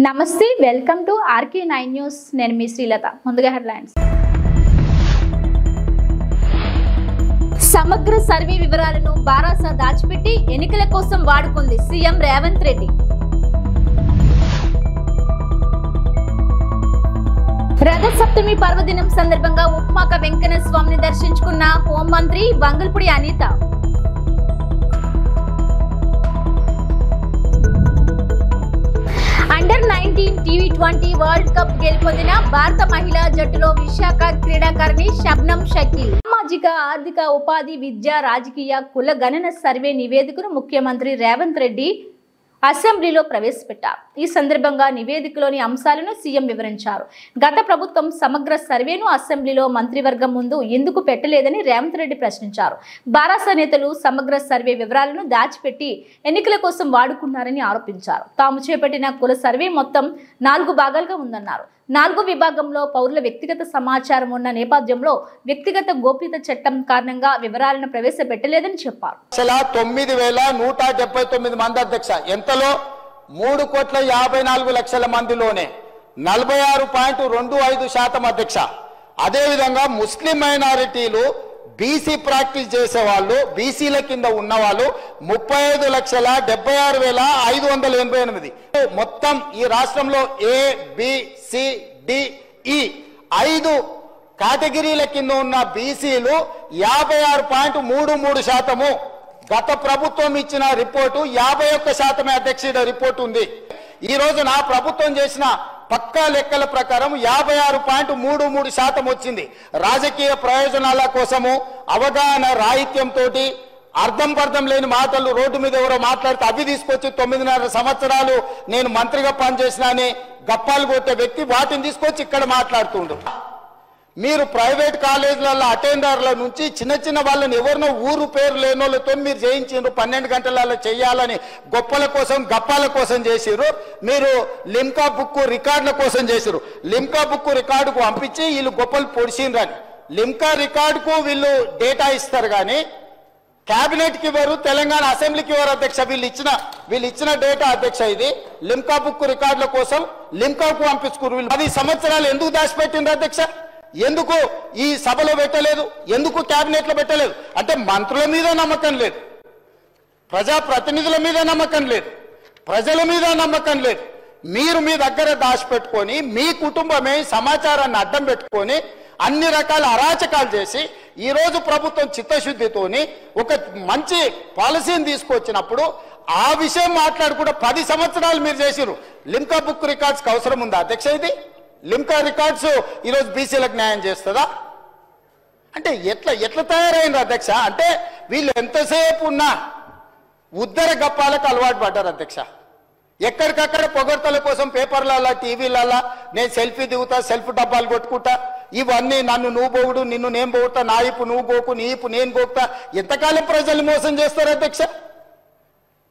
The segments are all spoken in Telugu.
నమస్తే వెల్కమ్ టు RK9 న్యూస్ నేను మీ శ్రీలత ముందుగా హెడ్లైన్స్ సమగ్ర సర్వే వివరాలను బారాస దాచిపెట్టి ఎన్నికల కోసం వాడుకుంది సీఎం రేవంత్ రెడ్డి రథ సప్తమి పర్వదినం సందర్భంగా ఉప్మాక వెంకన్న స్వామిని దర్శించుకున్న హోంమంత్రి Vangalapudi Anitha under 19 T20 world cup గెలుపొందిన భారత మహిళా జట్టులో విశాఖ క్రీడాకారిణి షబ్నం షకీల్ సామాజిక ఆర్థిక ఉపాధి విద్య రాజకీయ కుల గణన సర్వే నివేదికను ముఖ్యమంత్రి రేవంత్ రెడ్డి అసెంబ్లీలో ప్రవేశపెట్టారు. ఈ సందర్భంగా నివేదికలోని అంశాలను సీఎం వివరించారు. గత ప్రభుత్వం సమగ్ర సర్వేను అసెంబ్లీలో మంత్రివర్గం ముందు ఎందుకు పెట్టలేదని రేవంత్ రెడ్డి ప్రశ్నించారు. బారాస నేతలు సమగ్ర సర్వే వివరాలను దాచిపెట్టి ఎన్నికల కోసం వాడుకున్నారని ఆరోపించారు. తాము చేపట్టిన కుల సర్వే మొత్తం 4 భాగాలుగా ఉందన్నారు. 4 విభాగంలో పౌరుల వ్యక్తిగత సమాచారం ఉన్న నేపథ్యంలో వ్యక్తిగత గోప్యత చట్టం కారణంగా వివరాలను ప్రవేశపెట్టలేదని చెప్పారు. 9,179 మంది అధ్యక్ష, ఎంతలో 3,54,00,000 మందిలోనే 46.25% అధ్యక్ష. అదేవిధంగా ముస్లిం మైనారిటీలు బీసీ ప్రాక్టీస్ చేసే వాళ్ళు బీసీల కింద ఉన్న వాళ్ళు 35,76,588. మొత్తం ఈ రాష్ట్రంలో ABCDE 5 కేటగిరీల కింద ఉన్న బీసీలు 56.33%. గత ప్రభుత్వం ఇచ్చిన రిపోర్టు 51% అధ్యక్ష రిపోర్టు ఉంది. ఈ రోజు నా ప్రభుత్వం చేసిన పక్కా లెక్కల ప్రకారం 56.33% వచ్చింది. రాజకీయ ప్రయోజనాల కోసము అవగాహన రాహిత్యంతో అర్థం పర్థం లేని మాటలు రోడ్డు మీద ఎవరో మాట్లాడితే అవి తీసుకొచ్చి 9.5 సంవత్సరాలు నేను మంత్రిగా పనిచేసిన అని గప్పాలు కొట్టే వ్యక్తి వాటిని తీసుకొచ్చి ఇక్కడ మాట్లాడుతుండు. మీరు ప్రైవేట్ కాలేజీలలో అటెండర్ల నుంచి చిన్న చిన్న వాళ్ళని ఎవరినో ఊరు పేరు లేని వాళ్ళతో మీరు చేయించారు. 12 గంటలలో చేయాలని గొప్పల కోసం గప్పాల కోసం చేసిరు. మీరు లిమ్కా బుక్ రికార్డుల కోసం చేసిరు. లిమ్కా బుక్ రికార్డుకు పంపించి వీళ్ళు గొప్పలు పొడిచిండ్రని లిమ్కా రికార్డుకు వీళ్ళు డేటా ఇస్తారు కానీ క్యాబినెట్కి ఇవ్వరు, తెలంగాణ అసెంబ్లీకి ఇవ్వరు అధ్యక్ష. వీళ్ళు ఇచ్చిన డేటా అధ్యక్ష ఇది లిమ్కా బుక్ రికార్డుల కోసం లిమ్కాకు పంపించుకున్నారు. వీళ్ళు 10 సంవత్సరాలు ఎందుకు దాచిపెట్టిండ్రు అధ్యక్ష? ఎందుకు ఈ సభలో పెట్టలేదు? ఎందుకు క్యాబినెట్లో పెట్టలేదు? అంటే మంత్రుల మీద నమ్మకం లేదు, ప్రజాప్రతినిధుల మీద నమ్మకం లేదు, ప్రజల మీద నమ్మకం లేదు. మీరు మీ దగ్గర దాచిపెట్టుకొని మీ కుటుంబమే సమాచారాన్ని అడ్డం పెట్టుకొని అన్ని రకాల అరాచకాలు చేసి ఈ రోజు ప్రభుత్వం చిత్తశుద్ధితోని ఒక మంచి పాలసీని తీసుకొచ్చినప్పుడు ఆ విషయం మాట్లాడుకుంటే 10 సంవత్సరాలు మీరు చేసిరు. లిమ్కా బుక్ రికార్డ్స్కి అవసరం ఉందా అధ్యక్ష? ఇది లిమ్కా రికార్డ్స్ ఈరోజు బీసీలకు న్యాయం చేస్తుందా? అంటే ఎట్లా తయారైంది అధ్యక్ష? అంటే వీళ్ళు ఎంతసేపు ఉన్నా ఉద్దర గప్పాలకు అలవాటు పడ్డారు అధ్యక్ష. ఎక్కడికక్కడ పొగడ్తల కోసం పేపర్లలో టీవీలలో నేను సెల్ఫీ దిగుతా, సెల్ఫ్ డబ్బాలు కొట్టుకుంటా, ఇవన్నీ నన్ను నువ్వు పోగుడు, నిన్ను నేను పోగుతా, నా ఇప్పు నువ్వు గోకు, నీ ఇప్పు నేను గోకుతా. ఎంతకాలం ప్రజలు మోసం చేస్తారు అధ్యక్ష?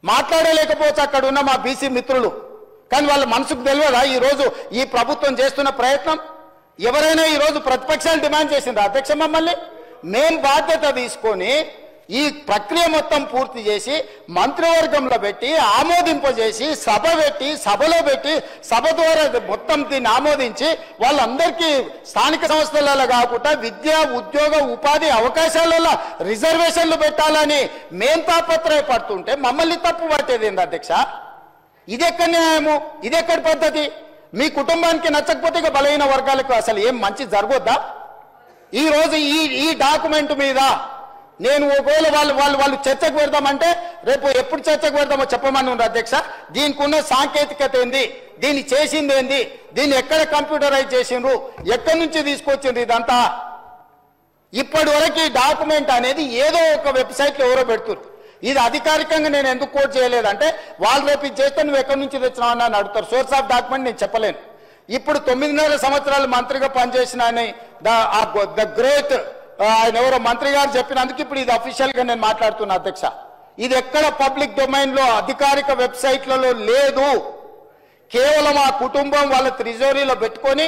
మాట్లాడలేకపోవచ్చు అక్కడ ఉన్న మా బీసీ మిత్రులు, కానీ వాళ్ళ మనసుకు తెలియదా ఈరోజు ఈ ప్రభుత్వం చేస్తున్న ప్రయత్నం? ఎవరైనా ఈరోజు ప్రతిపక్షాలు డిమాండ్ చేసిండ్రు అధ్యక్ష మమ్మల్ని? మేం బాధ్యత తీసుకొని ఈ ప్రక్రియ మొత్తం పూర్తి చేసి మంత్రివర్గంలో పెట్టి ఆమోదింపజేసి సభలో పెట్టి సభ ద్వారా మొత్తం దీన్ని ఆమోదించి వాళ్ళందరికీ స్థానిక సంస్థలలో కాకుండా విద్య ఉద్యోగ ఉపాధి అవకాశాలలో రిజర్వేషన్లు పెట్టాలని మేం తాపత్రయపడుతుంటే మమ్మల్ని తప్పు పట్టేది ఏంది అధ్యక్ష? ఇదెక్కడ న్యాయము? ఇదెక్కడి పద్ధతి? మీ కుటుంబానికి నచ్చకపోతే ఇక బలహీన వర్గాలకు అసలు ఏం మంచి జరగొద్దా? ఈరోజు ఈ డాక్యుమెంట్ మీద నేను ఒకవేళ వాళ్ళు చర్చకు పెడదామంటే రేపు ఎప్పుడు చర్చకు పెడదామో చెప్పమని ఉంది అధ్యక్ష. దీనికి ఉన్న సాంకేతికత ఏంది, దీన్ని చేసింది ఏంది, దీన్ని ఎక్కడ కంప్యూటరైజ్ చేసిండ్రు, ఎక్కడి నుంచి తీసుకొచ్చిండ్రు, ఇదంతా ఇప్పటి వరకు ఈ డాక్యుమెంట్ అనేది ఏదో ఒక వెబ్సైట్లో ఎవరో పెడుతున్నారు. ఇది అధికారికంగా నేను ఎందుకు కోట్ చేయలేదంటే వాళ్ళు రేపు ఇది చేస్తే నువ్వు ఎక్కడి నుంచి తెచ్చినావు అని అడుగుతారు. సోర్స్ ఆఫ్ డాక్యుమెంట్ నేను చెప్పలేను. ఇప్పుడు 9.5 సంవత్సరాలు మంత్రిగా పనిచేసిన ద గ్రేట్ ఆయన ఎవరో మంత్రి గారు చెప్పినందుకు ఇప్పుడు ఇది అఫీషియల్ గా నేను మాట్లాడుతున్నా అధ్యక్ష. ఇది ఎక్కడ పబ్లిక్ డొమైన్ లో అధికారిక వెబ్సైట్లలో లేదు. కేవలం ఆ కుటుంబం వాళ్ళ ట్రెజరీలో పెట్టుకొని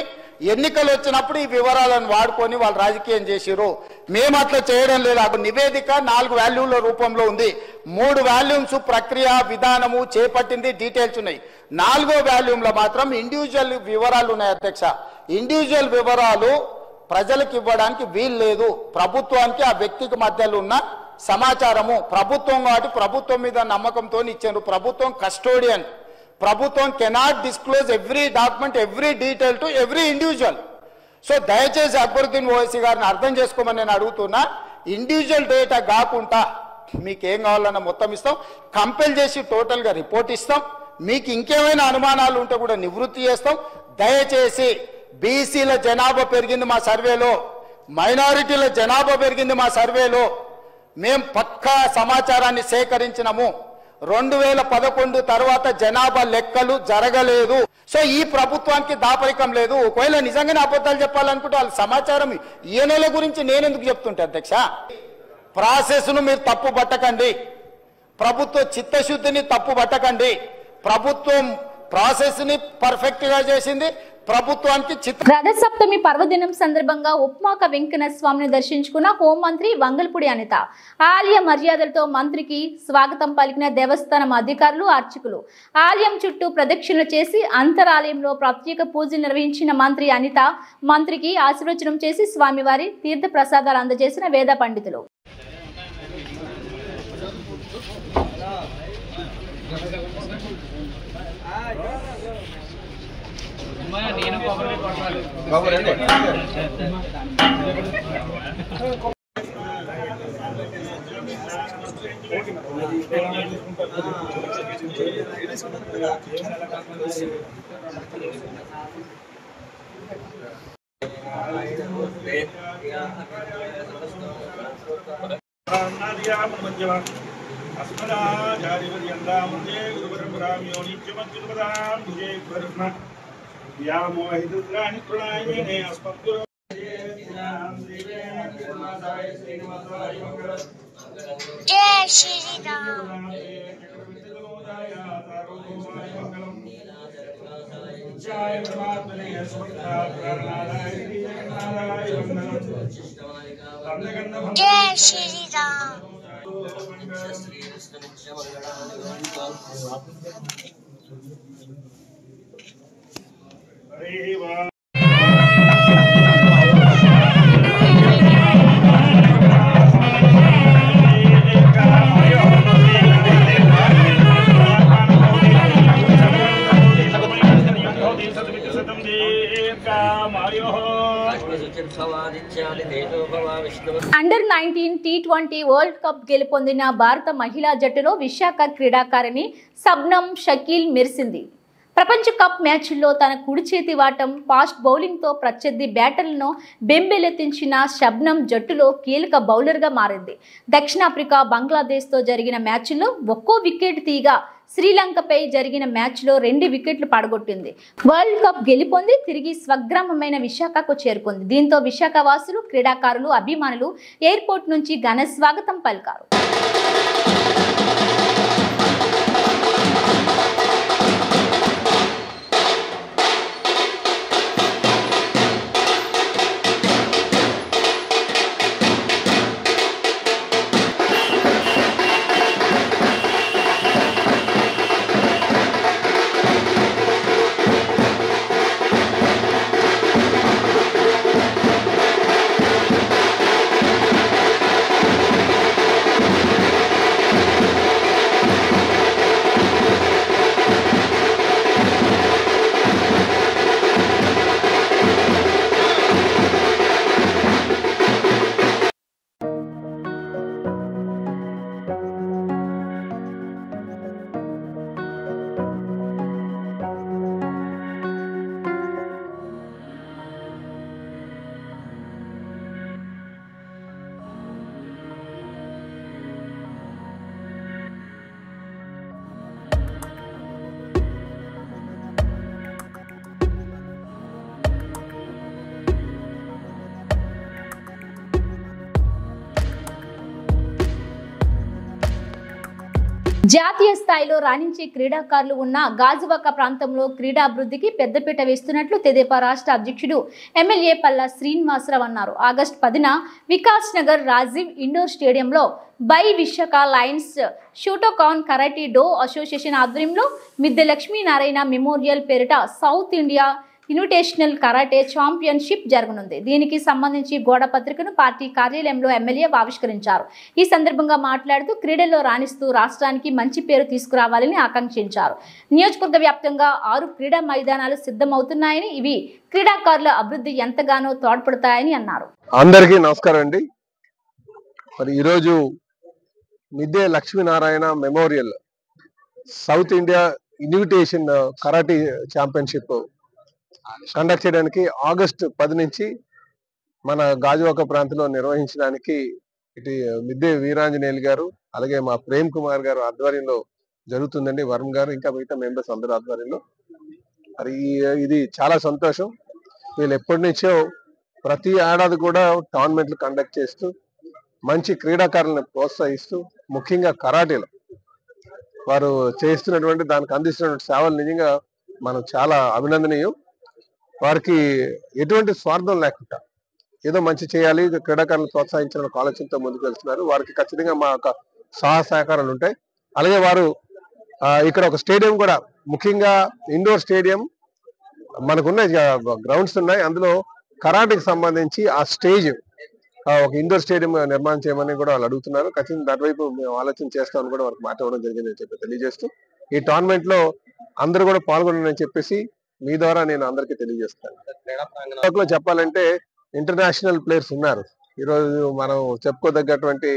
ఎన్నికలు వచ్చినప్పుడు ఈ వివరాలను వాడుకొని వాళ్ళు రాజకీయం చేసిరు. మేము అట్లా చేయడం లేదు. ఆ నివేదిక 4 వాల్యూమ్ల రూపంలో ఉంది. 3 వాల్యూమ్స్ ప్రక్రియ విధానము చేపట్టింది, డీటెయిల్స్ ఉన్నాయి. 4వ వాల్యూమ్లో మాత్రం ఇండివిజువల్ వివరాలు ఉన్నాయి అధ్యక్ష. ఇండివిజువల్ వివరాలు ప్రజలకు ఇవ్వడానికి వీలు లేదు. ప్రభుత్వానికి ఆ వ్యక్తికి మధ్యలో ఉన్న సమాచారము ప్రభుత్వం కాబట్టి ప్రభుత్వం మీద నమ్మకంతో ఇచ్చారు. ప్రభుత్వం కస్టోడియన్. ప్రభుత్వం cannot disclose every document, every detail to every individual. So దయచేసి అక్బరుద్దీన్ ఓవైసీ గారిని అర్థం చేసుకోమని నేను అడుగుతున్నా. ఇండివిజువల్ డేటా కాకుండా మీకు ఏం కావాలన్నా మొత్తం ఇస్తాం. కంపెల్ చేసి టోటల్గా రిపోర్ట్ ఇస్తాం. మీకు ఇంకేమైనా అనుమానాలు ఉంటే కూడా నివృత్తి చేస్తాం. దయచేసి బీసీల జనాభా పెరిగింది మా సర్వేలో, మైనారిటీల జనాభా పెరిగింది మా సర్వేలో. మేము పక్కా సమాచారాన్ని సేకరించినాము. 2011 తర్వాత జనాభా లెక్కలు జరగలేదు. సో ఈ ప్రభుత్వానికి దాపరికం లేదు. ఒకవేళ నిజంగానే అబద్ధాలు చెప్పాలనుకుంటే వాళ్ళ సమాచారం ఈయనల గురించి నేనెందుకు చెప్తుంటే అధ్యక్ష? ప్రాసెస్ను మీరు తప్పు పట్టకండి. ప్రభుత్వ చిత్తశుద్ధిని తప్పు పట్టకండి. ప్రభుత్వం ప్రాసెస్ని పర్ఫెక్ట్గా చేసింది. ప్రభుత్వానికి రథసప్తమి పర్వదినం సందర్భంగా ఉప్మాక వెంకన్న స్వామిని దర్శించుకున్న హోంమంత్రి వంగల్పూడి అనిత. ఆలయ మర్యాదలతో మంత్రికి స్వాగతం పలికిన దేవస్థానం అధికారులు, అర్చకులు. ఆలయం చుట్టూ ప్రదక్షిణ చేసి అంతరాలయంలో ప్రత్యేక పూజలు నిర్వహించిన మంత్రి అనిత మంత్రికి ఆశీర్వచనం చేసి స్వామివారి తీర్థ ప్రసాదాలు అందజేసిన వేద పండితులు. जय श्री राम। जय Shri Ram. Under 19 T20 world cup గెలుపొందిన భారత మహిళా జట్టులో విశాఖ క్రీడాకారిణి శబ్నం షకీల్ మెరిసింది. ప్రపంచ కప్ మ్యాచ్ల్లో తన కుడి చేతి వాటం ఫాస్ట్ బౌలింగ్తో ప్రత్యర్థి బ్యాటర్లను బెంబేలెత్తించిన శబ్నం జట్టులో కీలక బౌలర్గా మారింది. దక్షిణాఫ్రికా, బంగ్లాదేశ్తో జరిగిన మ్యాచ్ల్లో ఒక్కో వికెట్ తీయగా శ్రీలంకపై జరిగిన మ్యాచ్లో 2 వికెట్లు పడగొట్టింది. వరల్డ్ కప్ గెలుపొంది తిరిగి స్వగ్రామమైన విశాఖకు చేరుకుంది. దీంతో విశాఖ వాసులు, క్రీడాకారులు, అభిమానులు ఎయిర్పోర్ట్ నుంచి ఘన స్వాగతం పలికారు. జాతీయ స్థాయిలో రాణించే క్రీడాకారులు ఉన్న గాజువాక ప్రాంతంలో క్రీడాభివృద్ధికి పెద్దపీట వేస్తున్నట్లు తెదేపా రాష్ట్ర అధ్యక్షుడు ఎమ్మెల్యే పల్లా శ్రీనివాసరావు అన్నారు. ఆగస్టు 10న వికాస్ నగర్ రాజీవ్ ఇండోర్ స్టేడియంలో by Visakha Lions Shotokan karate do association ఆధ్వర్యంలో మిద్దె లక్ష్మీనారాయణ మెమోరియల్ పేరిట South India invitational karate championship జరగనుంది. దీనికి సంబంధించి గోడ పత్రికను పార్టీ కార్యాలయంలో ఎమ్మెల్యే ఆవిష్కరించారు. ఈ సందర్భంగా మాట్లాడుతూ క్రీడల్లో రాణిస్తూ రాష్ట్రానికి మంచి పేరు తీసుకురావాలని ఆకాంక్షించారు. నియోజకవర్గ వ్యాప్తంగా 6 క్రీడా మైదానాలు సిద్ధమవుతున్నాయని, ఇవి క్రీడాకారుల అభివృద్ధి ఎంతగానో తోడ్పడతాయని అన్నారు. అందరికీ నమస్కారం అండి. మరి ఈరోజు మిద్దె Lakshminarayana memorial south India invitation karate championship conduct చేయడానికి ఆగస్టు 10 నుంచి మన గాజువాక ప్రాంతంలో నిర్వహించడానికి ఇటు మిద్దె వీరాంజనేయులు గారు అలాగే మా ప్రేమ్ కుమార్ గారు ఆధ్వర్యంలో జరుగుతుందండి. వరుణ్ గారు ఇంకా మిగతా మెంబర్స్ అందరి ఆధ్వర్యంలో. మరి ఇది చాలా సంతోషం. వీళ్ళు ఎప్పటి నుంచో ప్రతి ఏడాది కూడా టోర్నమెంట్లు కండక్ట్ చేస్తూ మంచి క్రీడాకారులను ప్రోత్సహిస్తూ ముఖ్యంగా కరాటేలో వారు చేస్తున్నటువంటి దానికి అందిస్తున్నటువంటి సేవలు నిజంగా మనం చాలా అభినందనీయం. వారికి ఎటువంటి స్వార్థం లేకుండా ఏదో మంచి చేయాలి, క్రీడాకారులను ప్రోత్సహించాలని ఆలోచనతో ముందుకు వెళ్తున్నారు. వారికి ఖచ్చితంగా మా యొక్క సహకారాలు ఉంటాయి. అలాగే వారు ఇక్కడ ఒక స్టేడియం కూడా, ముఖ్యంగా ఇండోర్ స్టేడియం మనకున్న గ్రౌండ్స్ ఉన్నాయి, అందులో కరాటేకి సంబంధించి ఆ స్టేజ్ ఒక ఇండోర్ స్టేడియం నిర్మాణం చేయమని కూడా వాళ్ళు అడుగుతున్నారు. ఖచ్చితంగా దానివైపు మేము ఆలోచన చేస్తామని కూడా వారికి మాట్లాడడం జరిగిందని చెప్పి తెలియజేస్తూ ఈ టోర్నమెంట్ లో అందరూ కూడా పాల్గొనాలని చెప్పేసి మీ ద్వారా నేను అందరికీ తెలియజేస్తాను. చెప్పాలంటే ఇంటర్నేషనల్ ప్లేయర్స్ ఉన్నారు. ఈరోజు మనం చెప్పుకోదగ్గటువంటి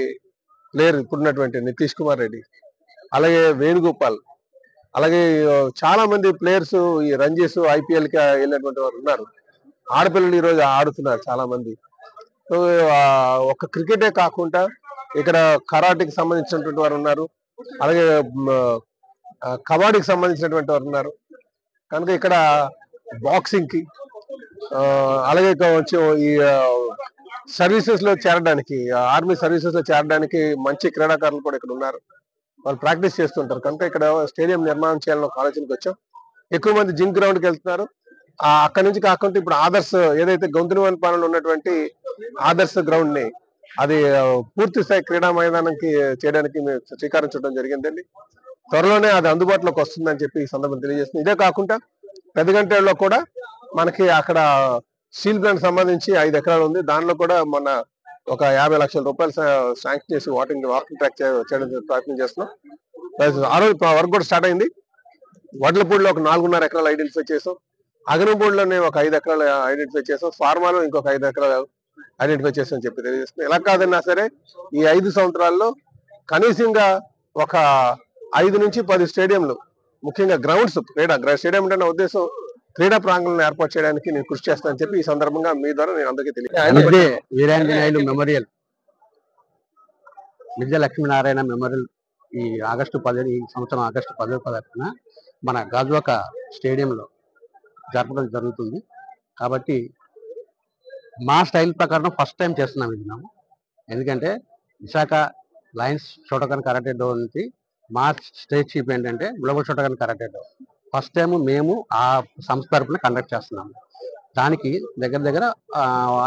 ప్లేయర్ ఇప్పుడున్నటువంటి నితీష్ కుమార్ రెడ్డి, అలాగే వేణుగోపాల్, అలాగే చాలా మంది ప్లేయర్స్ ఈ రంజీస్ IPL కి వెళ్ళినటువంటి వారు ఉన్నారు. ఆడపిల్లలు ఈరోజు ఆడుతున్నారు చాలా మంది. సో ఒక క్రికెటే కాకుండా ఇక్కడ కరాటేకి సంబంధించినటువంటి వారు ఉన్నారు, అలాగే కబడ్డీకి సంబంధించినటువంటి వారు ఉన్నారు. కనుక ఇక్కడ బాక్సింగ్ కి అలాగే ఈ సర్వీసెస్ లో చేరడానికి, ఆర్మీ సర్వీసెస్ లో చేరడానికి మంచి క్రీడాకారులు కూడా ఇక్కడ ఉన్నారు. వాళ్ళు ప్రాక్టీస్ చేస్తుంటారు. కనుక ఇక్కడ స్టేడియం నిర్మాణం చేయాలని ఒక ఆలోచనకు వచ్చాం. ఎక్కువ మంది జిమ్ గ్రౌండ్ కి వెళ్తున్నారు. అక్కడి నుంచి కాకుండా ఇప్పుడు ఆదర్శ్ ఏదైతే గొంతునివన్పాలెంలో ఉన్నటువంటి ఆదర్శ్ గ్రౌండ్ ని అది పూర్తి స్థాయి క్రీడా మైదానానికి చేయడానికి మేము శ్రీకారం చుట్టడం జరిగిందండి. త్వరలోనే అది అందుబాటులోకి వస్తుందని చెప్పి ఈ సందర్భం తెలియజేస్తుంది. ఇదే కాకుండా పెద్దగంటేళ్ళలో కూడా మనకి అక్కడ స్టీల్ ప్లాంట్ సంబంధించి 5 ఎకరాలు ఉంది. దానిలో కూడా మొన్న ఒక 50 లక్షల రూపాయలు శాంక్షన్ చేసి వాకింగ్ ట్రాక్ చేయడం ప్రయత్నం చేస్తున్నాం. ఆ రోజు వర్క్ కూడా స్టార్ట్ అయింది. వడ్లపూడిలో ఒక 4.5 ఎకరాలు ఐడెంటిఫై చేసాం. అగనంపూడిలోనే ఒక 5 ఎకరాలు ఐడెంటిఫై చేసాం. ఫార్మాలో ఇంకొక 5 ఎకరాలు ఐడెంటిఫై చేసామని చెప్పి తెలియజేస్తుంది. ఎలా కాదన్నా సరే ఈ 5 సంవత్సరాల్లో కనీసంగా ఒక 5 నుంచి 10 స్టేడియంలు, ముఖ్యంగా గ్రౌండ్స్, స్టేడియం అంటే నా ఉద్దేశం క్రీడా ప్రాంగణాలను ఏర్పాటు చేయడానికి నేను కృషి చేస్తానని చెప్పి ఈ సందర్భంగా మీ ద్వారా నేను అందరికీ తెలియజేస్తాను. వీరాంజనేయులు మెమోరియల్, మిద్దె లక్ష్మీనారాయణ మెమోరియల్ ఈ సంవత్సరం ఆగస్టు 10వ తారీఖున మన గాజువాక స్టేడియంలో జరపడం జరుగుతుంది. కాబట్టి మా స్టైల్ ప్రకారం ఫస్ట్ టైం చేస్తున్నాం ఇది మేము. ఎందుకంటే Visakha Lions Shotokan karate do నుంచి మా స్టేట్ చీఫ్ ఏంటంటే global Shotokan karate do first time మేము ఆ సంస్థ తరఫున కండక్ట్ చేస్తున్నాము. దానికి దగ్గర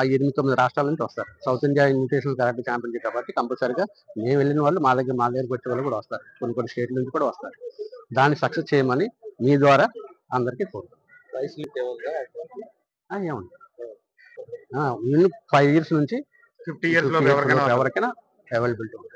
8-9 రాష్ట్రాల నుంచి వస్తారు. South India invitational karate championship కాబట్టి కంపల్సరీగా మేము వెళ్ళిన వాళ్ళు మా దగ్గరికి వచ్చే వాళ్ళు కూడా వస్తారు. కొన్ని స్టేట్ల నుంచి కూడా వస్తారు. దాన్ని సక్సెస్ చేయమని మీ ద్వారా అందరికీ కోరుతాం. ఏముంది 5 years నుంచి 50 years ఎవరికైనా అవైలబిలిటీ ఉంటుంది.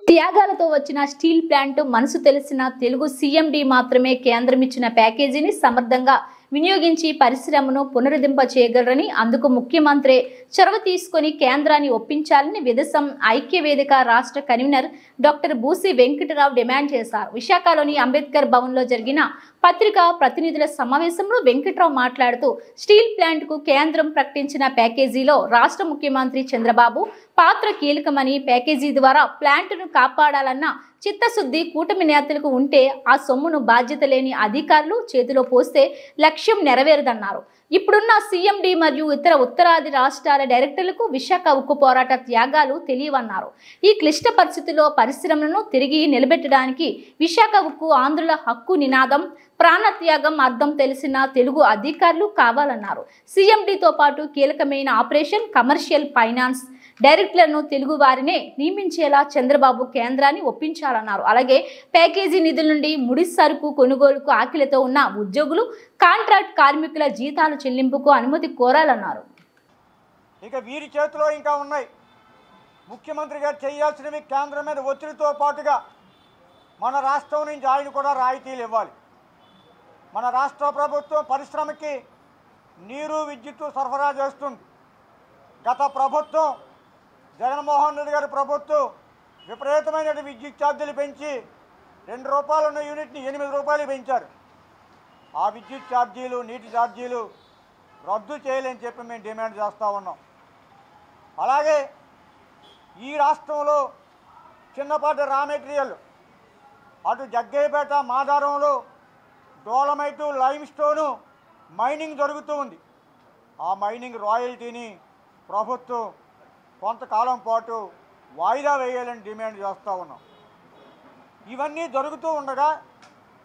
త్యాగాలతో వచ్చిన స్టీల్ ప్లాంట్ మనసు తెలిసిన తెలుగు CMD మాత్రమే కేంద్రం ఇచ్చిన ప్యాకేజీని సమర్థంగా వినియోగించి పరిశ్రమను పునరుద్ధరింప చేయగలరని, అందుకు ముఖ్యమంత్రి చొరవ తీసుకుని కేంద్రాన్ని ఒప్పించాలని విదేశం ఐక్య వేదిక రాష్ట్ర convener doctor Busi Venkatarao demand చేశారు. విశాఖలోని అంబేద్కర్ భవన్లో జరిగిన పత్రికా ప్రతినిధుల సమావేశంలో వెంకటరావు మాట్లాడుతూ స్టీల్ ప్లాంట్ కు కేంద్రం ప్రకటించిన ప్యాకేజీలో రాష్ట్ర ముఖ్యమంత్రి చంద్రబాబు పాత్ర కీలకమని, ప్యాకేజీ ద్వారా ప్లాంట్ను కాపాడాలన్న చిత్తశుద్ధి కూటమి నేతలకు ఉంటే ఆ సొమ్మును బాధ్యత లేని అధికారులు చేతిలో పోస్తే లక్ష్యం నెరవేరదన్నారు. ఇప్పుడున్న సీఎండీ మరియు ఇతర ఉత్తరాది రాష్ట్రాల డైరెక్టర్లకు విశాఖ ఉక్కు పోరాట త్యాగాలు తెలియవన్నారు. ఈ క్లిష్ట పరిస్థితుల్లో పరిశ్రమలను తిరిగి నిలబెట్టడానికి విశాఖ ఉక్కు ఆంధ్రుల హక్కు నినాదం, ప్రాణత్యాగం అర్థం తెలిసిన తెలుగు అధికారులు కావాలన్నారు. సీఎండీతో పాటు కీలకమైన ఆపరేషన్, కమర్షియల్, ఫైనాన్స్ డైరెక్టర్లను తెలుగు వారినే నియమించేలా చంద్రబాబు కేంద్రాన్ని ఒప్పించాలన్నారు. అలాగే ప్యాకేజీ నిధుల నుండి ముడి సరుకు కొనుగోలుకు ఆకలితో ఉన్న ఉద్యోగులు, కాంట్రాక్ట్ కార్మికుల జీతాలు చెల్లింపుకు అనుమతి కోరాలన్నారు. ఇక వీరి చేతిలో ఇంకా ఉన్నాయి. ముఖ్యమంత్రి గారు చేయాల్సినవి కేంద్రం మీద ఒత్తిడితో పాటుగా మన రాష్ట్రం నుంచి ఆయన కూడా రాయితీలు ఇవ్వాలి. మన రాష్ట్ర ప్రభుత్వం పరిశ్రమకి నీరు, విద్యుత్తు సరఫరా చేస్తుంది. గత ప్రభుత్వం జగన్మోహన్ రెడ్డి గారి ప్రభుత్వం విపరీతమైన విద్యుత్ ఛార్జీలు పెంచి 2 రూపాయలు ఉన్న యూనిట్ని 8 రూపాయలు పెంచారు. ఆ విద్యుత్ ఛార్జీలు, నీటి ఛార్జీలు రద్దు చేయాలని చెప్పి మేము డిమాండ్ చేస్తూ ఉన్నాం. అలాగే ఈ రాష్ట్రంలో చిన్నపాటి రా మెటీరియల్ అటు జగ్గయ్యపేట, మాదారంలో డోలమైటు, లైమ్ స్టోను మైనింగ్ జరుగుతూ ఉంది. ఆ మైనింగ్ రాయల్టీని ప్రభుత్వం కొంతకాలం పాటు వాయిదా వేయాలని డిమాండ్ చేస్తూ ఉన్నాం. ఇవన్నీ జరుగుతూ ఉండగా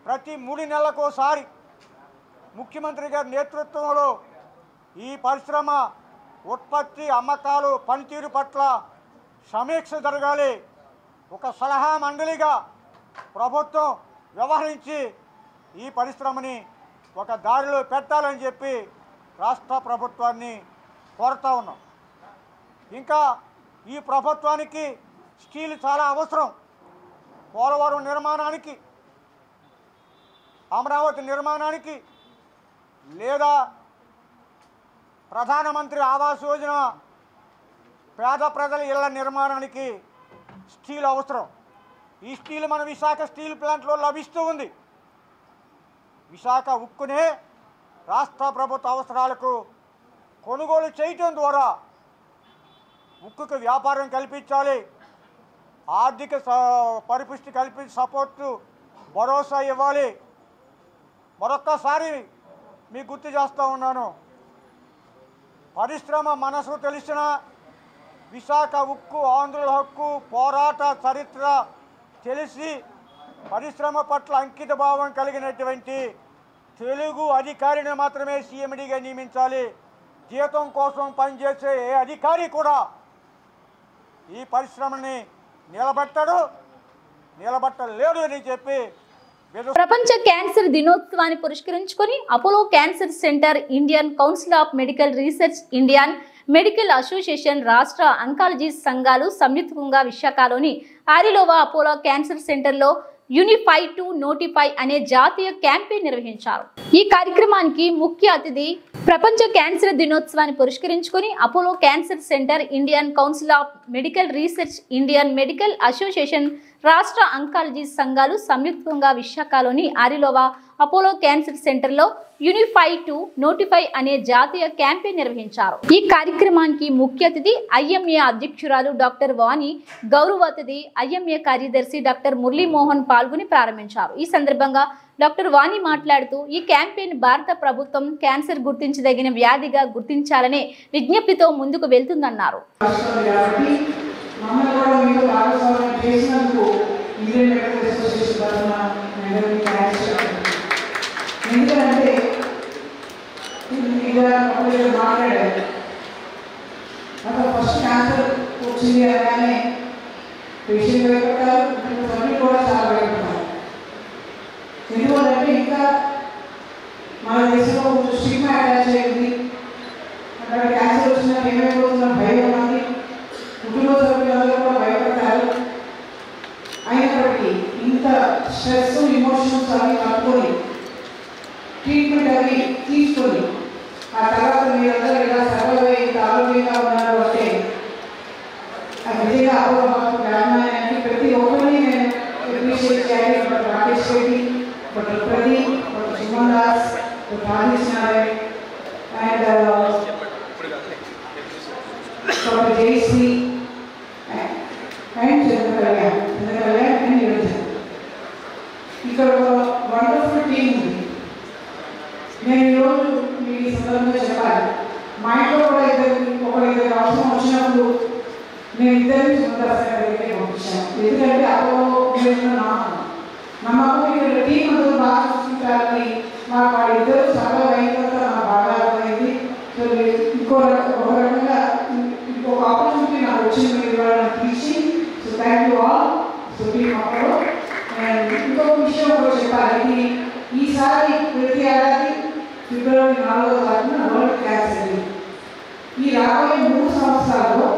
ప్రతి 3 నెలలకోసారి ముఖ్యమంత్రి గారి నేతృత్వంలో ఈ పరిశ్రమ ఉత్పత్తి, అమ్మకాలు, పనితీరు పట్ల సమీక్ష జరగాలి. ఒక సలహా మండలిగా ప్రభుత్వం వ్యవహరించి ఈ పరిశ్రమని ఒక దారిలో పెట్టాలని చెప్పి రాష్ట్ర ప్రభుత్వాన్ని కోరుతూ ఉన్నాం. ఇంకా ఈ ప్రభుత్వానికి స్టీల్ చాలా అవసరం. పోలవరం నిర్మాణానికి, అమరావతి నిర్మాణానికి, లేదా ప్రధానమంత్రి ఆవాస్ యోజన పేద ప్రజల ఇళ్ల నిర్మాణానికి స్టీల్ అవసరం. ఈ స్టీల్ మన విశాఖ స్టీల్ ప్లాంట్లో లభిస్తూ ఉంది. విశాఖ ఉక్కునే రాష్ట్ర ప్రభుత్వ అవసరాలకు కొనుగోలు చేయటం ద్వారా ఉక్కుకు వ్యాపారం కల్పించాలి. ఆర్థిక పరిపుష్టి కల్పించి సపోర్టు, భరోసా ఇవ్వాలి. మరొక్కసారి మీకు గుర్తు చేస్తూ ఉన్నాను, పరిశ్రమ మనసు తెలిసిన విశాఖ ఉక్కు ఆంధ్రుల హక్కు పోరాట చరిత్ర తెలిసి పరిశ్రమ పట్ల అంకిత భావం కలిగినటువంటి తెలుగు అధికారిని మాత్రమే సీఎండీగా నియమించాలి. జీతం కోసం పనిచేసే ఏ అధికారి కూడా ఈ పరిశ్రమని నిలబట్టలేడు అని చెప్పి ప్రపంచ క్యాన్సర్ దినోత్సవాన్ని పురస్కరించుకొని Apollo cancer centre, Indian council of medical research, Indian medical association, రాష్ట్ర అంకాలజీ సంఘాలు సంయుక్తంగా విశాఖలోని ఆరిలోవా అపోలో క్యాన్సర్ సెంటర్లో యూనిఫై టు నోటిఫై అనే జాతీయ క్యాంపెయిన్ నిర్వహించారు. ఈ కార్యక్రమానికి ముఖ్య అతిథి ప్రపంచ క్యాన్సర్ దినోత్సవాన్ని పురస్కరించుకొని Apollo cancer centre, Indian council of medical research, Indian medical association, రాష్ట్ర అంకాలజీ సంఘాలు సంయుక్తంగా విశాఖలోని ఆరిలోవా అపోలో క్యాన్సర్ సెంటర్లో యూనిఫై టు నోటిఫై అనే జాతీయ క్యాంపెయిన్ నిర్వహించారు. ఈ కార్యక్రమానికి ముఖ్య అతిథి ఐఎంఏ అధ్యక్షురాలు డాక్టర్ వాణి, గౌరవ అతిథి ఐఎంఏ కార్యదర్శి డాక్టర్ మురళీమోహన్ పాల్గొని ప్రారంభించారు. ఈ సందర్భంగా డాక్టర్ వాణి మాట్లాడుతూ ఈ క్యాంపెయిన్ భారత ప్రభుత్వం క్యాన్సర్ గుర్తించదగిన వ్యాధిగా గుర్తించాలనే విజ్ఞప్తితో ముందుకు వెళ్తుందన్నారు. ఎందుకంటే మాట్లాడారు అసలు ఫస్ట్ క్యాన్సర్ వచ్చింది అనగానే పేషెంట్ భయపడతారు, తల్లి కూడా చాలా భయపడతారు. ఎందుకంటే ఇంకా మన దేశంలో కొంచెం స్టిగ్మా అటాచ్ అయింది. అక్కడ క్యాన్సర్ వచ్చిన ఏమైపోతున్న భయం ఉన్నది, కుటుంబ సభ్యులందరూ కూడా భయపడతారు. అయినప్పటికీ ఇంత స్ట్రెస్, ఇమోషన్స్ అవి కట్టుకొని ట్రీట్మెంట్ అవి తీసుకొని ఆ తర్వాత మీరందరూ ఇలా సర్వైవ్ అయ్యి ఆరోగ్యంగా ఉన్నారు అంటే అది నిజంగా అపోహ ప్రతి ఒక్కరిని నేను అప్రిషియేట్ చేయాలి. Doctor Rakesh Reddy, doctor Pradeep, doctor Suman Das, doctor Rajesh Narayan and doctor Jayashree and Chandra Kalyan and ఈరోజు మీ సందర్భంగా చెప్పాలి. మా ఇంట్లో కూడా ఇద్దరు అవసరం వచ్చినప్పుడు నేను ఇద్దరిని సుందరసాగర్కి పంపించాను. ఎందుకంటే అప్పుడు నమ్మకం ఇక్కడ టీం అందరూ బాగా చూసుకుంటారని మాకు వాళ్ళిద్దరూ సర్వ అయిన తర్వాత నాకు బాగా అర్థమైంది. సో ఒక రకంగా ఇంకొక ఆపర్చునిటీ నాకు వచ్చింది మీరు వాళ్ళని తీసి. So thank you all. So team అప్పుడు ఇంకొక విషయం కూడా చెప్పాలి. ఈసారి ప్రతి ఏడాది ఫిబ్రవరి 4వ తారీఖున వరల్డ్ క్యాన్సర్ డే. ఈ రాబోయే 3 సంవత్సరాల్లో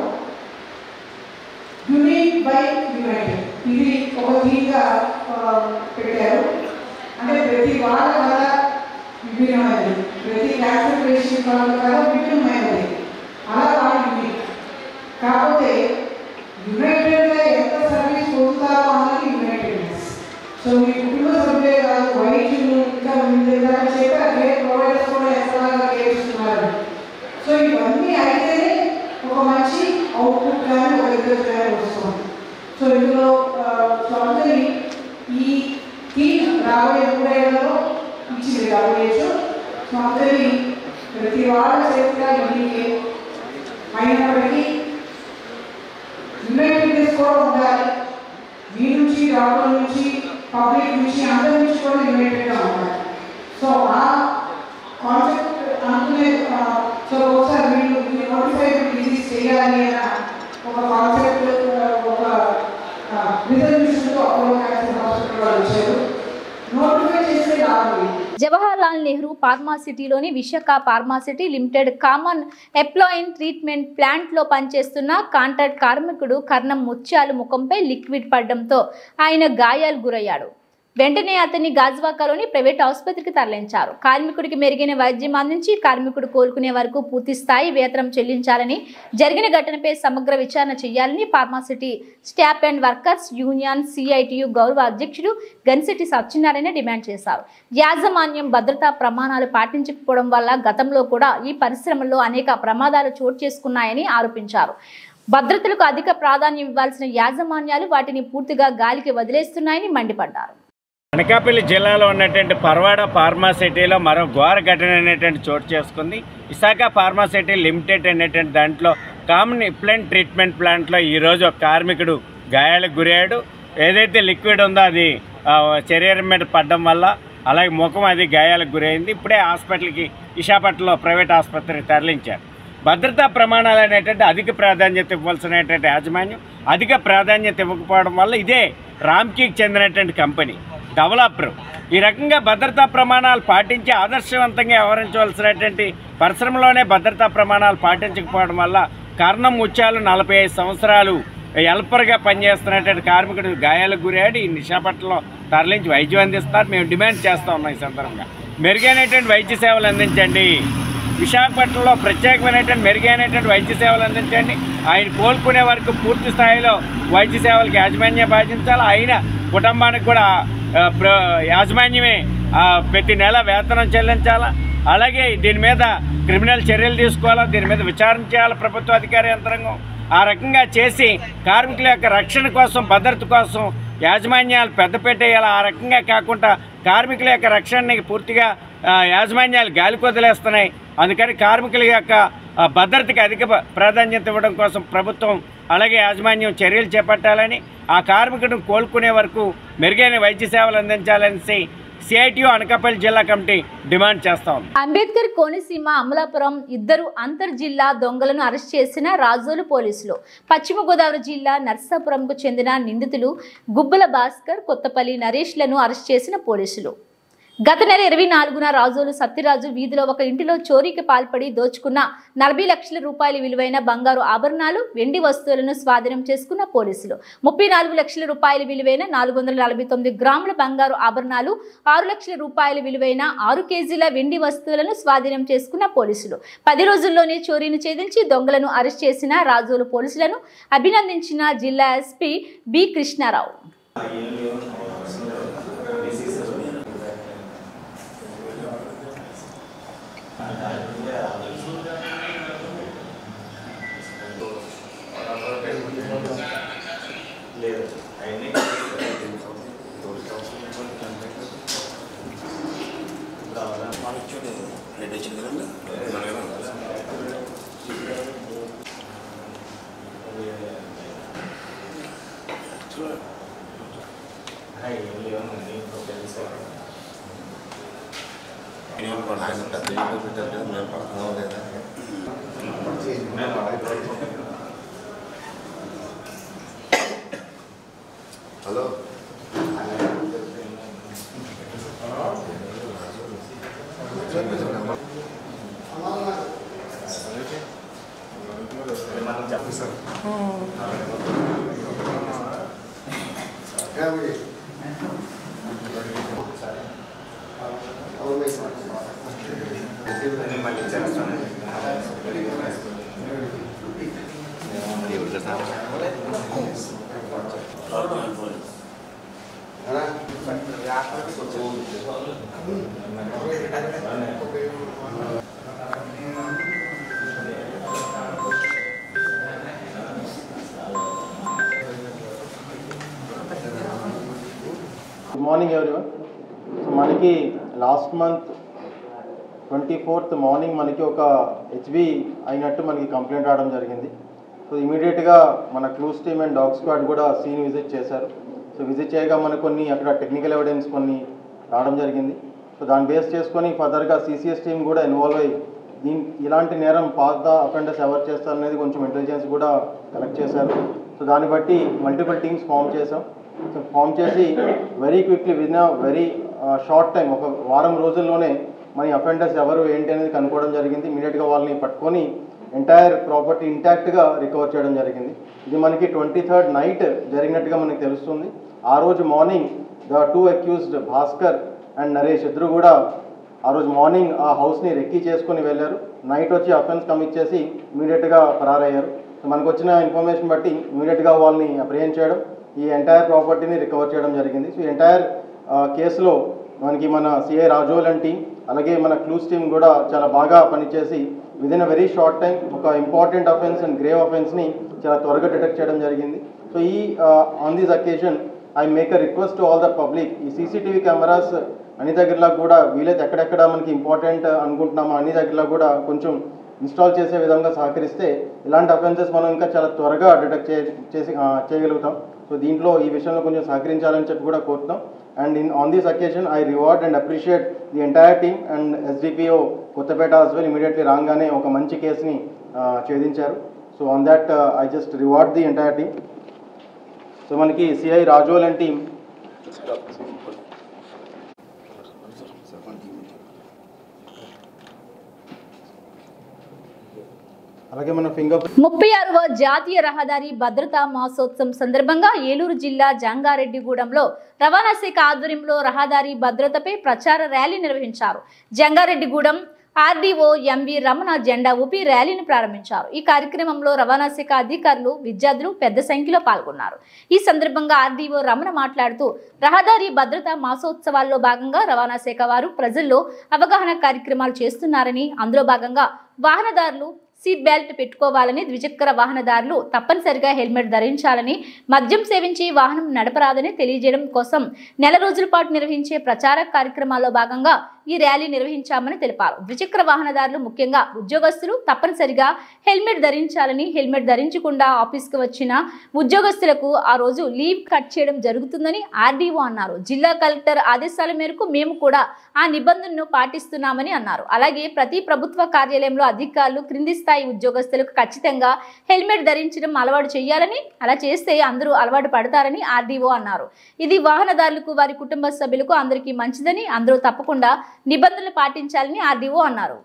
యూనిట్ బై యునైటెడ్ ఇది ఒక థీమ్గా పెట్టారు. అంటే ప్రతి వాళ్ళ కథ విభిన్నమైనది, ప్రతి క్యాన్సర్ పేషెంట్ వాళ్ళ కథ విభిన్నమైనది, అలా వాళ్ళ యూనిట్. కాకపోతే యునైటెడ్గా ఎంత సర్వీస్ పొందుతారో అన్నది యునైటెడ్నెస్. సో మీ కుటుంబ సభ్యులే కాదు, వైద్యులు ఇంకా చెప్పారు కేర్ ప్రొవైడర్స్ కూడా ఎట్లాగా కేర్ ఇస్తున్నారు. సో ఇవన్నీ అయితేనే ఒక మంచి అవుట్పుట్ కానీ ఒక రిజల్ట్ కానీ వస్తుంది. సో ఇందులో అందుకని ఈ థీమ్ రాబోయే 3 ఏళ్లలో ఇచ్చింది రాబోయేచ్చు. సో అందుకని ప్రతి వాళ్ళ చేతిగా ఇంటికి అయినప్పటికీ యునైటెడ్నెస్ కూడా ఉండాలి. మీ నుంచి డాక్టర్ నుంచి పబ్లిక్ నుంచి అందరి నుంచి కూడా యునైటెడ్గా ఉండాలి. సో ఆ కాన్సెప్ట్ అనుకునే సో ఒకసారి మీరు నోటిఫైడ్ డిసీజ్ చేయాలి అన్న ఒక కాన్సెప్ట్ ఒక రిజల్యూషన్తో అపోలో క్యాన్సర్ హాస్పిటల్ వాళ్ళు వచ్చారు. నోటిఫై చేస్తే రావాలి. జవహర్లాల్ నెహ్రూ ఫార్మాసిటీలోని Visakha pharma city limited common effluent treatment ప్లాంట్లో పనిచేస్తున్న కాంట్రాక్ట్ కార్మికుడు కర్ణం ముత్యాలు ముఖంపై లిక్విడ్ పడడంతో ఆయన గాయాలు గురయ్యాడు. వెంటనే అతన్ని గాజువాకలోని ప్రైవేట్ ఆసుపత్రికి తరలించారు. కార్మికుడికి మెరుగైన వైద్యం అందించి కార్మికుడు కోలుకునే వరకు పూర్తి స్థాయి వేతనం చెల్లించాలని, జరిగిన ఘటనపై సమగ్ర విచారణ చేయాలని pharma city staff and workers union CITU గౌరవ అధ్యక్షుడు గన్శెట్టి సత్యనారాయణ డిమాండ్ చేశారు. యాజమాన్యం భద్రతా ప్రమాణాలు పాటించకపోవడం వల్ల గతంలో కూడా ఈ పరిశ్రమల్లో అనేక ప్రమాదాలు చోటు చేసుకున్నాయని ఆరోపించారు. భద్రతలకు అధిక ప్రాధాన్యం ఇవ్వాల్సిన యాజమాన్యాలు వాటిని పూర్తిగా గాలికి వదిలేస్తున్నాయని మండిపడ్డారు. అనకాపల్లి జిల్లాలో ఉన్నటువంటి పర్వాడ ఫార్మాసిటీలో మరో ఘోర ఘటన అనేటువంటి చోటు చేసుకుంది. విశాఖ ఫార్మాసిటీ లిమిటెడ్ అనేటువంటి దాంట్లో కామన్ ఎప్లాయిన్ ట్రీట్మెంట్ ప్లాంట్లో ఈరోజు ఒక కార్మికుడు గాయాలకు గురయ్యాడు. ఏదైతే లిక్విడ్ ఉందో అది శరీరం మీద పడడం వల్ల అలాగే ముఖం అది గాయాలకు గురైంది. ఇప్పుడే హాస్పిటల్కి విశాఖపట్నంలో ప్రైవేట్ ఆసుపత్రికి తరలించారు. భద్రతా ప్రమాణాలు అనేటువంటి అధిక ప్రాధాన్యత ఇవ్వాల్సినటువంటి యాజమాన్యం అధిక ప్రాధాన్యత ఇవ్వకపోవడం వల్ల ఇదే రామ్కీకి చెందినటువంటి కంపెనీ డెవలపర్ ఈ రకంగా భద్రతా ప్రమాణాలు పాటించి ఆదర్శవంతంగా వ్యవహరించవలసినటువంటి పరిశ్రమలోనే భద్రతా ప్రమాణాలు పాటించకపోవడం వల్ల కర్ణం ముత్యాలు 45 సంవత్సరాలు హెల్పర్గా పనిచేస్తున్నటువంటి కార్మికుడు గాయాలకు గురయ్యాడు. ఈ విశాఖపట్నంలో తరలించి వైద్యం అందిస్తారు. మేము డిమాండ్ చేస్తూ ఉన్నాం. ఈ సందర్భంగా మెరుగైనటువంటి వైద్య సేవలు అందించండి. విశాఖపట్నంలో ప్రత్యేకమైనటువంటి మెరుగైనటువంటి వైద్య సేవలు అందించండి. ఆయన కోలుకునే వరకు పూర్తి స్థాయిలో వైద్య సేవలకు యాజమాన్యం బాధించాలి. ఆయన కుటుంబానికి కూడా యాజమాన్యమే ప్రతి నెల వేతనం చెల్లించాలా. అలాగే దీని మీద క్రిమినల్ చర్యలు తీసుకోవాలా, దీని మీద విచారణ చేయాలి ప్రభుత్వ అధికార యంత్రాంగం. ఆ రకంగా చేసి కార్మికుల యొక్క రక్షణ కోసం భద్రత కోసం యాజమాన్యాలు పెద్దపీట వేయాలి. ఆ రకంగా కాకుండా కార్మికుల యొక్క రక్షణని పూర్తిగా యాజమాన్యాలు గాలికి వదిలేస్తున్నాయి. అందుకని కార్మికుల యొక్క భద్రతకి అధిక ప్రాధాన్యత ఇవ్వడం కోసం ప్రభుత్వం అలాగే యాజమాన్యం చర్యలు చేపట్టాలని, ఆ కార్మికుడిని కోలుకునే వరకు మెరుగైన వైద్య సేవలు అందించాలని సిఐటియు అనకాపల్లి జిల్లా కమిటీ డిమాండ్ చేస్తా ఉంది. అంబేద్కర్ కోనసీమ అమలాపురం ఇద్దరు అంతర్ జిల్లా దొంగలను అరెస్ట్ చేసిన రాజోలు పోలీసులు. పశ్చిమ గోదావరి జిల్లా నర్సాపురంకు చెందిన నిందితులు గుబ్బల భాస్కర్, కొత్తపల్లి నరేష్లను అరెస్ట్ చేసిన పోలీసులు. గత నెల 24న రాజోలు సత్యరాజు వీధిలో ఒక ఇంటిలో చోరీకి పాల్పడి దోచుకున్న 40 లక్షల రూపాయల విలువైన బంగారు ఆభరణాలు, వెండి వస్తువులను స్వాధీనం చేసుకున్న పోలీసులు. 34 లక్షల రూపాయల విలువైన 449 గ్రాముల బంగారు ఆభరణాలు, 6 లక్షల రూపాయల విలువైన 6 కేజీల వెండి వస్తువులను స్వాధీనం చేసుకున్న పోలీసులు. 10 రోజుల్లోనే చోరీని ఛేదించి దొంగలను అరెస్ట్ చేసిన రాజోలు పోలీసులను అభినందించిన జిల్లా ఎస్పీ బి కృష్ణారావు. లేదు hello good morning everyone. So మనకి లాస్ట్ మంత్ 24th మార్నింగ్ మనకి ఒక హెచ్బి అయినట్టు మనకి కంప్లైంట్ రావడం జరిగింది. సో ఇమీడియట్గా మన clues team and dog squad కూడా సీన్ విజిట్ చేశారు. సో విజిట్ చేయగా మనకు కొన్ని అక్కడ టెక్నికల్ ఎవిడెన్స్ కొన్ని రావడం జరిగింది. సో దాన్ని బేస్ చేసుకొని ఫర్దర్గా సిసిఎస్ టీమ్ కూడా ఇన్వాల్వ్ అయ్యి ఇలాంటి నేరం పాత అఫెండర్స్ ఎవరు చేస్తారనేది కొంచెం ఇంటెలిజెన్స్ కూడా కలెక్ట్ చేశారు. సో దాన్ని బట్టి మల్టిపుల్ టీమ్స్ ఫామ్ చేసాం. సో ఫామ్ చేసి very quickly with very short time, ఒక వారం రోజుల్లోనే మన అఫెండర్స్ ఎవరు ఏంటి అనేది కనుక్కోవడం జరిగింది. ఇమీడియట్గా వాళ్ళని పట్టుకొని ఎంటైర్ ప్రాపర్టీ ఇంటాక్ట్గా రికవర్ చేయడం జరిగింది. ఇది మనకి 23rd నైట్ జరిగినట్టుగా మనకి తెలుస్తుంది. ఆ రోజు morning the 2 accused Bhaskar and Naresh ఇద్దరు కూడా ఆ రోజు మార్నింగ్ ఆ హౌస్ని రెక్కీ చేసుకొని వెళ్ళారు. నైట్ వచ్చి అఫెన్స్ కమిట్ చేసి ఇమీడియట్గా ఫరారయ్యారు. సో మనకు వచ్చిన ఇన్ఫర్మేషన్ బట్టి ఇమీడియట్గా వాళ్ళని అప్రిహెండ్ చేయడం, ఈ ఎంటైర్ ప్రాపర్టీని రికవర్ చేయడం జరిగింది. సో ఎంటైర్ కేసులో మనకి మన సిఐ రాజోల్ అండ్ టీమ్ అలాగే మన క్లూస్ టీమ్ కూడా చాలా బాగా పనిచేసి within a very short time ఒక ఇంపార్టెంట్ అఫెన్స్ అండ్ గ్రేవ్ అఫెన్స్ని చాలా త్వరగా డిటెక్ట్ చేయడం జరిగింది. సో ఈ on this occasion I make a request to all the public, ఈ సీసీటీవీ కెమెరాస్ అన్ని దగ్గరలో కూడా వీలైతే ఎక్కడెక్కడ మనకి ఇంపార్టెంట్ అనుకుంటున్నామో అన్ని దగ్గరలో కూడా కొంచెం ఇన్స్టాల్ చేసే విధంగా సహకరిస్తే ఇలాంటి అఫెన్సెస్ మనం ఇంకా చాలా త్వరగా డిటెక్ట్ చేయగలుగుతాం. సో దీంట్లో ఈ విషయంలో కొంచెం సహకరించాలని చెప్పి కూడా కోరుతాం. And on this occasion I reward and appreciate the entire team and SDPO Kothapeta as well. Immediately రాగానే ఒక మంచి కేసుని ఛేదించారు. So on that I just reward the entire team. So మనకి సిఐ రాజోల్ అండ్ టీమ్ అలాగే మన 36వ జాతీయ రహదారి భద్రతా మాసోత్సవం సందర్భంగా ఏలూరు జిల్లా జంగారెడ్డిగూడెంలో రవాణా శాఖ ఆధ్వర్యంలో రహదారి భద్రతపై ప్రచార ర్యాలీ నిర్వహించారు. జంగారెడ్డిగూడెం ఆర్డీఓ ఎంవి రమణ జెండా ఊపి ర్యాలీని ప్రారంభించారు. ఈ కార్యక్రమంలో రవాణా శాఖ అధికారులు, విద్యార్థులు పెద్ద సంఖ్యలో పాల్గొన్నారు. ఈ సందర్భంగా ఆర్డీఓ రమణ మాట్లాడుతూ రహదారి భద్రతా మాసోత్సవాల్లో భాగంగా రవాణా శాఖ వారు ప్రజల్లో అవగాహన కార్యక్రమాలు చేస్తున్నారని, అందులో భాగంగా వాహనదారులు సీట్ బెల్ట్ పెట్టుకోవాలని, ద్విచక్ర వాహనదారులు తప్పనిసరిగా హెల్మెట్ ధరించాలని, మద్యం సేవించి వాహనం నడపరాదని తెలియజేయడం కోసం నెల రోజుల పాటు నిర్వహించే ప్రచార కార్యక్రమాల్లో భాగంగా ఈ ర్యాలీ నిర్వహించామని తెలిపారు. ద్విచక్ర వాహనదారులు ముఖ్యంగా ఉద్యోగస్తులు తప్పనిసరిగా హెల్మెట్ ధరించాలని, హెల్మెట్ ధరించకుండా ఆఫీస్కి వచ్చిన ఉద్యోగస్తులకు ఆ రోజు లీవ్ కట్ చేయడం జరుగుతుందని ఆర్డీఓ అన్నారు. జిల్లా కలెక్టర్ ఆదేశాల మేరకు మేము కూడా ఆ నిబంధనను పాటిస్తున్నామని అన్నారు. అలాగే ప్రతి ప్రభుత్వ కార్యాలయంలో అధికారులు క్రింది స్థాయి ఉద్యోగస్తులకు ఖచ్చితంగా హెల్మెట్ ధరించడం అలవాటు చేయాలని, అలా చేస్తే అందరూ అలవాటు పడతారని ఆర్డీఓ అన్నారు. ఇది వాహనదారులకు, వారి కుటుంబ సభ్యులకు అందరికీ మంచిదని, అందరూ తప్పకుండా నిబంధనలు పాటించాలని ఆర్డీఓ అన్నారు.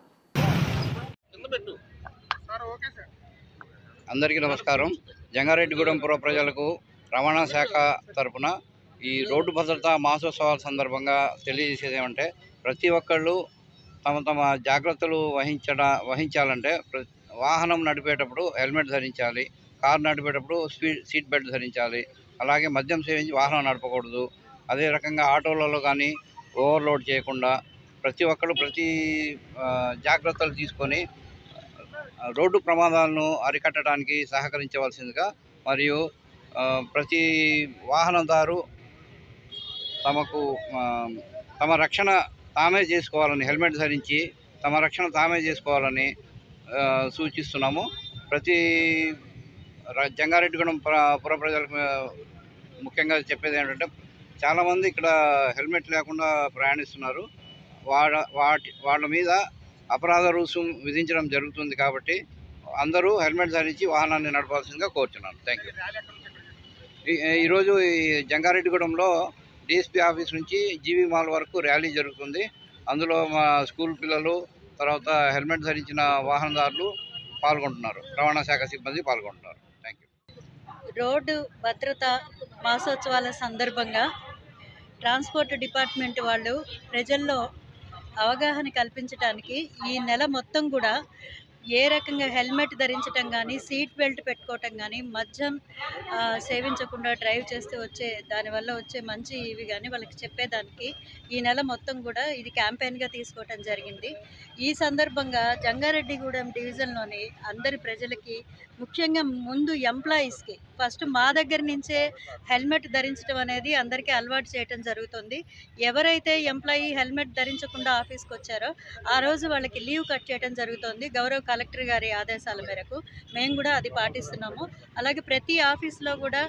అందరికీ నమస్కారం. జంగారెడ్డిగూడెం పుర ప్రజలకు రవాణా శాఖ తరఫున ఈ రోడ్డు భద్రతా మాసోత్సవాల సందర్భంగా తెలియజేసేది ఏమంటే, ప్రతి ఒక్కళ్ళు తమ తమ జాగ్రత్తలు వహించాలంటే వాహనం నడిపేటప్పుడు హెల్మెట్ ధరించాలి, కారు నడిపేటప్పుడు సీట్ బెల్ట్ ధరించాలి, అలాగే మద్యం సేవించి వాహనం నడపకూడదు. అదే రకంగా ఆటోలలో కానీ ఓవర్లోడ్ చేయకుండా ప్రతి ఒక్కరు జాగ్రత్తలు తీసుకొని రోడ్డు ప్రమాదాలను అరికట్టడానికి సహకరించవలసిందిగా, మరియు ప్రతి వాహనదారు తమ రక్షణ తామే చేసుకోవాలని, హెల్మెట్ ధరించి తమ రక్షణ తామే చేసుకోవాలని సూచిస్తున్నాము. ప్రతి జంగారెడ్డిగూడెం పుర ప్రజలకు ముఖ్యంగా చెప్పేది ఏంటంటే, చాలామంది ఇక్కడ హెల్మెట్ లేకుండా ప్రయాణిస్తున్నారు. వాళ్ళ మీద అపరాధ రుసుము విధించడం జరుగుతుంది. కాబట్టి అందరూ హెల్మెట్ ధరించి వాహనాన్ని నడపాల్సిందిగా కోరుతున్నాను. Thank you. ఈరోజు ఈ జంగారెడ్డిగూడెంలో డిఎస్పీ ఆఫీస్ నుంచి జీవీ మాల్ వరకు ర్యాలీ జరుగుతుంది. అందులో మా స్కూల్ పిల్లలు, తర్వాత హెల్మెట్ ధరించిన వాహనదారులు పాల్గొంటున్నారు. రవాణా శాఖ సిబ్బంది పాల్గొంటున్నారు. Thank you. రోడ్డు భద్రత మాసోత్సవాల సందర్భంగా ట్రాన్స్పోర్ట్ డిపార్ట్మెంట్ వాళ్ళు ప్రజల్లో అవగాహన కల్పించడానికి ఈ నెల మొత్తం కూడా ఏ రకంగా హెల్మెట్ ధరించడం కానీ, సీట్ బెల్ట్ పెట్టుకోవటం కానీ, మద్యం సేవించకుండా డ్రైవ్ చేస్తూ వచ్చే దానివల్ల వచ్చే మంచి ఇవి కానీ వాళ్ళకి చెప్పేదానికి ఈ నెల మొత్తం కూడా ఇది క్యాంపెయిన్గా తీసుకోవటం జరిగింది. ఈ సందర్భంగా జంగారెడ్డిగూడెం డివిజన్లోని అందరి ప్రజలకి, ముఖ్యంగా ముందు ఎంప్లాయీస్కి ఫస్ట్ మా దగ్గర నుంచే హెల్మెట్ ధరించడం అనేది అందరికీ అలవాటు చేయటం జరుగుతుంది. ఎవరైతే ఎంప్లాయీ హెల్మెట్ ధరించకుండా ఆఫీస్కి వచ్చారో ఆ రోజు వాళ్ళకి లీవ్ కట్ చేయడం జరుగుతుంది. గౌరవ కలెక్టర్ గారి ఆదేశాల మేరకు మేము కూడా అది పాటిస్తున్నాము. అలాగే ప్రతి ఆఫీస్లో కూడా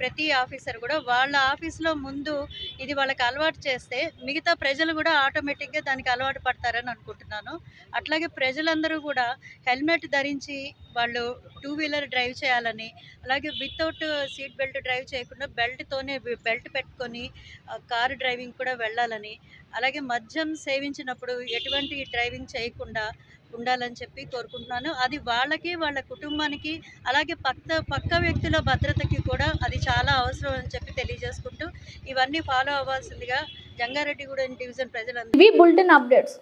ప్రతి ఆఫీసర్ కూడా వాళ్ళ ఆఫీస్లో ముందు ఇది వాళ్ళకి అలవాటు చేస్తే మిగతా ప్రజలు కూడా ఆటోమేటిక్గా దానికి అలవాటు పడతారని అనుకుంటున్నాను. అట్లాగే ప్రజలందరూ కూడా హెల్మెట్ ధరించి వాళ్ళు 2-వీలర్ డ్రైవ్ చేయాలని, అలాగే వితౌట్ సీట్ బెల్ట్ డ్రైవ్ చేయకుండా బెల్ట్తోనే బెల్ట్ పెట్టుకొని కారు డ్రైవింగ్ కూడా వెళ్ళాలని, అలాగే మద్యం సేవించినప్పుడు ఎటువంటి డ్రైవింగ్ చేయకుండా ఉండాలని చెప్పి కోరుకుంటున్నాను. అది వాళ్ళకి, వాళ్ళ కుటుంబానికి, అలాగే పక్క వ్యక్తుల భద్రతకి కూడా అది చాలా అవసరం అని చెప్పి తెలియజేసుకుంటూ ఇవన్నీ ఫాలో అవ్వాల్సిందిగా జంగారెడ్డిగూడెం డివిజన్ ప్రజలందరూ బులెటిన్ అప్డేట్స్